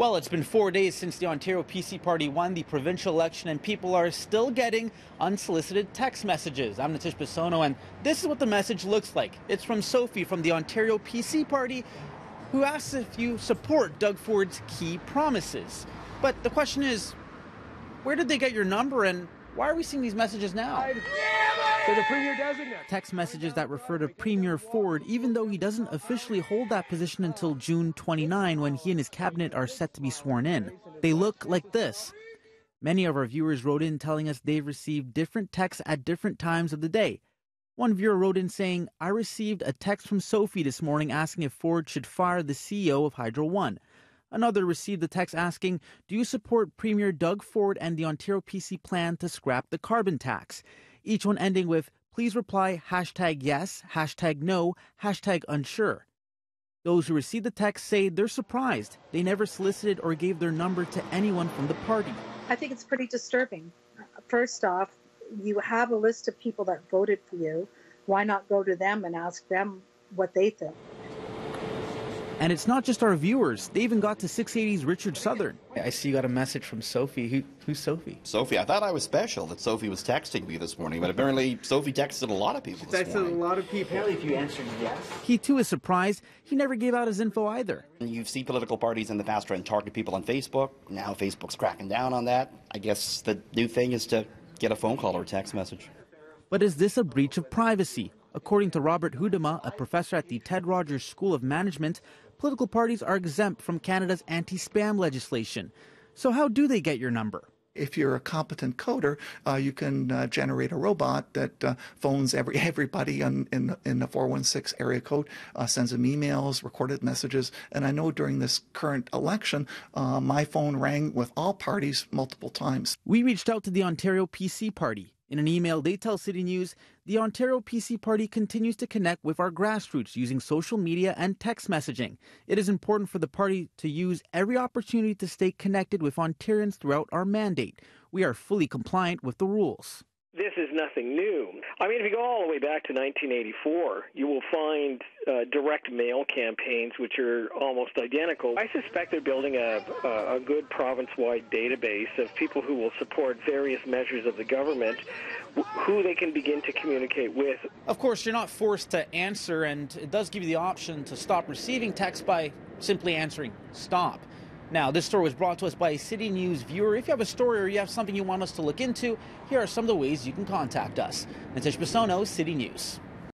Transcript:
Well, it's been 4 days since the Ontario PC Party won the provincial election, and people are still getting unsolicited text messages. I'm Nitish Bissonauth, and this is what the message looks like. It's from Sophie from the Ontario PC Party, who asks if you support Doug Ford's key promises. But the question is, where did they get your number, and why are we seeing these messages now? To the premier-designate. Text messages that refer to Premier Ford, even though he doesn't officially hold that position until June 29, when he and his cabinet are set to be sworn in. They look like this. Many of our viewers wrote in telling us they've received different texts at different times of the day. One viewer wrote in saying, "I received a text from Sophie this morning asking if Ford should fire the CEO of Hydro One." Another received a text asking, "Do you support Premier Doug Ford and the Ontario PC plan to scrap the carbon tax?" Each one ending with, "Please reply #yes, #no, #unsure." Those who received the text say they're surprised. They never solicited or gave their number to anyone from the party. I think it's pretty disturbing. First off, you have a list of people that voted for you. Why not go to them and ask them what they think? And it's not just our viewers. They even got to 680's Richard Southern. I see you got a message from Sophie. Who's Sophie? Sophie, I thought I was special that Sophie was texting me this morning, but apparently Sophie texted a lot of people this morning. Texted a lot of people. Apparently if you answered yes. He too is surprised. He never gave out his info either. You've seen political parties in the past try and target people on Facebook. Now Facebook's cracking down on that. I guess the new thing is to get a phone call or a text message. But is this a breach of privacy? According to Robert Houdema, a professor at the Ted Rogers School of Management, political parties are exempt from Canada's anti-spam legislation. So how do they get your number? If you're a competent coder, you can generate a robot that phones everybody in the 416 area code, sends them emails, recorded messages. And I know during this current election, my phone rang with all parties multiple times. We reached out to the Ontario PC Party. In an email, they tell CityNews, the Ontario PC Party continues to connect with our grassroots using social media and text messaging. It is important for the party to use every opportunity to stay connected with Ontarians throughout our mandate. We are fully compliant with the rules. This is nothing new. I mean, if you go all the way back to 1984, you will find direct mail campaigns which are almost identical. I suspect they're building a good province-wide database of people who will support various measures of the government, who they can begin to communicate with. Of course, you're not forced to answer, and it does give you the option to stop receiving text by simply answering stop. Now, this story was brought to us by a CityNews viewer. If you have a story or you have something you want us to look into, here are some of the ways you can contact us. Nitish Bissonauth, CityNews.